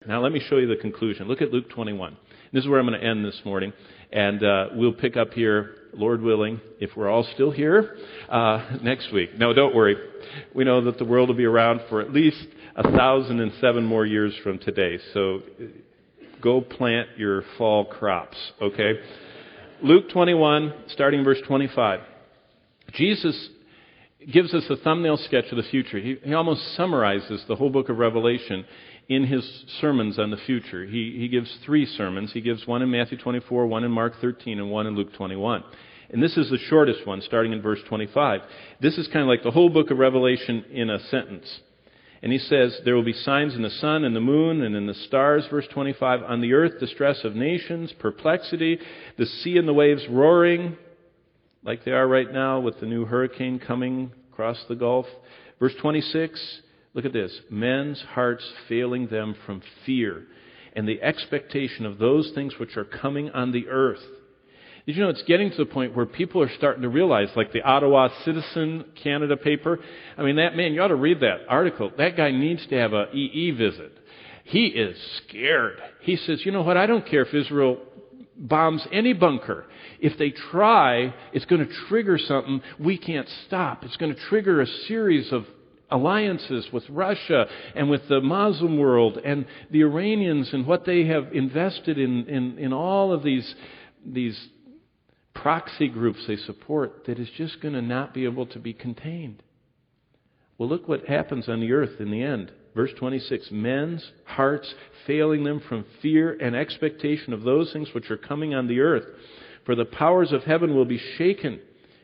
Now let me show you the conclusion. Look at Luke 21. This is where I'm going to end this morning. And we'll pick up here, Lord willing, if we're all still here, next week. No, don't worry. We know that the world will be around for at least 1,007 more years from today. So go plant your fall crops, okay? Luke 21, starting verse 25. Jesus gives us a thumbnail sketch of the future. He almost summarizes the whole book of Revelation in his sermons on the future. He gives 3 sermons. He gives one in Matthew 24, one in Mark 13, and one in Luke 21. And this is the shortest one, starting in verse 25. This is kind of like the whole book of Revelation in a sentence. And he says, there will be signs in the sun and the moon and in the stars, verse 25. On the earth, distress of nations, perplexity, the sea and the waves roaring, like they are right now with the new hurricane coming across the Gulf. Verse 26, look at this. Men's hearts failing them from fear and the expectation of those things which are coming on the earth. Did you know it's getting to the point where people are starting to realize, like the Ottawa Citizen Canada paper, I mean, that man, you ought to read that article. That guy needs to have a EE visit. He is scared. He says, you know what, I don't care if Israel bombs any bunker. If they try, it's going to trigger something we can't stop. It's going to trigger a series of alliances with Russia and with the Muslim world and the Iranians and what they have invested in all of these proxy groups they support that is just going to not be able to be contained. Well, look what happens on the earth in the end. Verse 26, men's hearts failing them from fear and expectation of those things which are coming on the earth. For the powers of heaven will be shaken.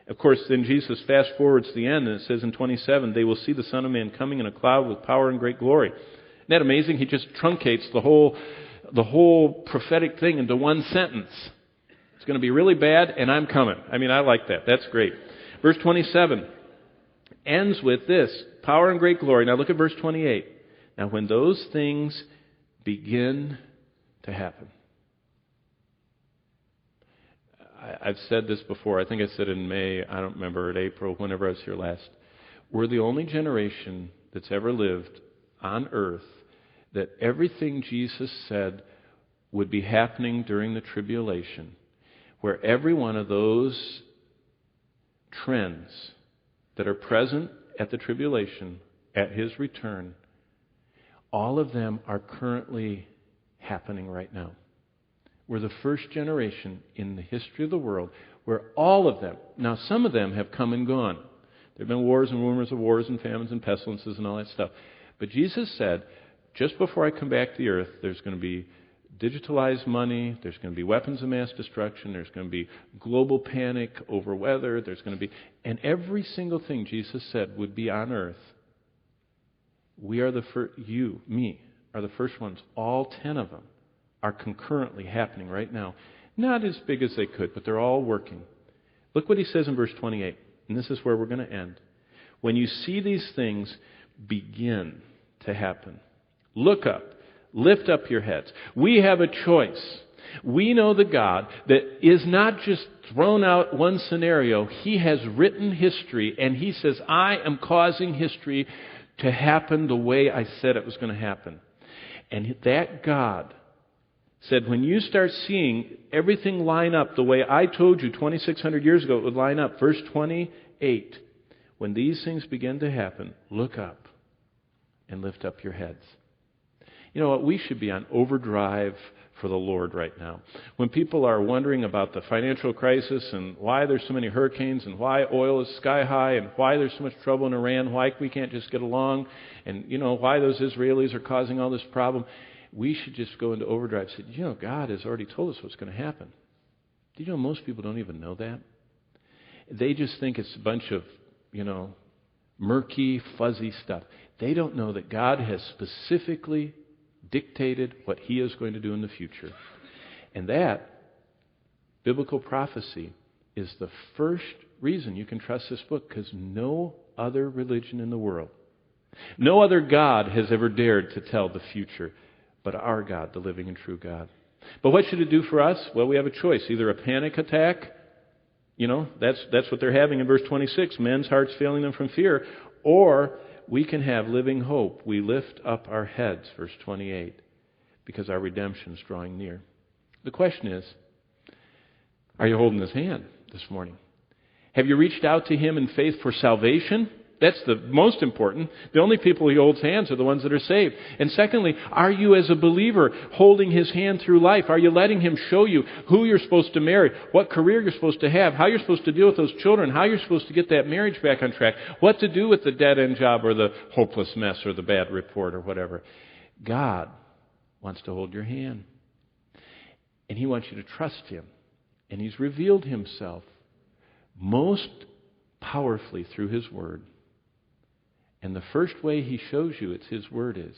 Of course, then Jesus fast forwards to the end, and it says in 27, they will see the Son of Man coming in a cloud with power and great glory. Isn't that amazing? He just truncates the whole prophetic thing into one sentence. It's going to be really bad, and I'm coming. I mean, I like that. That's great. Verse 27 ends with this, power and great glory. Now look at verse 28. Now when those things begin to happen. I've said this before. I think I said in May, I don't remember, in April, whenever I was here last. We're the only generation that's ever lived on earth that everything Jesus said would be happening during the tribulation, where every one of those trends that are present at the tribulation, at His return, all of them are currently happening right now. We're the first generation in the history of the world where all of them, now some of them have come and gone. There have been wars and rumors of wars and famines and pestilences and all that stuff. But Jesus said, just before I come back to the earth, there's going to be digitalized money, there's going to be weapons of mass destruction, there's going to be global panic over weather, there's going to be... And every single thing Jesus said would be on earth. We are the first, you, me, are the first ones. All 10 of them are concurrently happening right now. Not as big as they could, but they're all working. Look what he says in verse 28, and this is where we're going to end. When you see these things begin to happen, look up, lift up your heads. We have a choice. We know the God that is not just thrown out one scenario. He has written history, and He says, I am causing history to happen the way I said it was going to happen. And that God said, when you start seeing everything line up the way I told you 2,600 years ago it would line up, verse 28, when these things begin to happen, look up and lift up your heads. You know what? We should be on overdrive for the Lord right now. When people are wondering about the financial crisis and why there's so many hurricanes and why oil is sky high and why there's so much trouble in Iran, why we can't just get along, and why those Israelis are causing all this problem, we should just go into overdrive and say, God has already told us what's going to happen. Do you know most people don't even know that? They just think it's a bunch of, murky, fuzzy stuff. They don't know that God has specifically dictated what He is going to do in the future. And that, biblical prophecy, is the first reason you can trust this book, because no other religion in the world, no other God has ever dared to tell the future but our God, the living and true God. But what should it do for us? Well, we have a choice. Either a panic attack, that's what they're having in verse 26, men's hearts failing them from fear, or we can have living hope. We lift up our heads, verse 28. because our redemption is drawing near. The question is, are you holding His hand this morning? Have you reached out to Him in faith for salvation? That's the most important. The only people He holds hands are the ones that are saved. And secondly, are you as a believer holding His hand through life? Are you letting Him show you who you're supposed to marry, what career you're supposed to have, how you're supposed to deal with those children, how you're supposed to get that marriage back on track, what to do with the dead-end job or the hopeless mess or the bad report or whatever? God wants to hold your hand. And He wants you to trust Him. And He's revealed Himself most powerfully through His Word. And the first way He shows you it's His Word is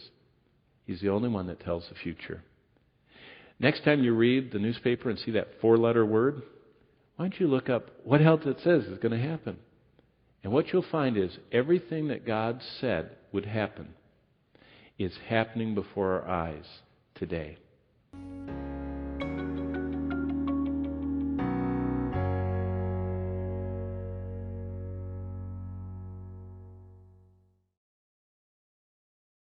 He's the only one that tells the future. Next time you read the newspaper and see that 4-letter word, why don't you look up what else it says is going to happen? And what you'll find is everything that God said would happen is happening before our eyes today.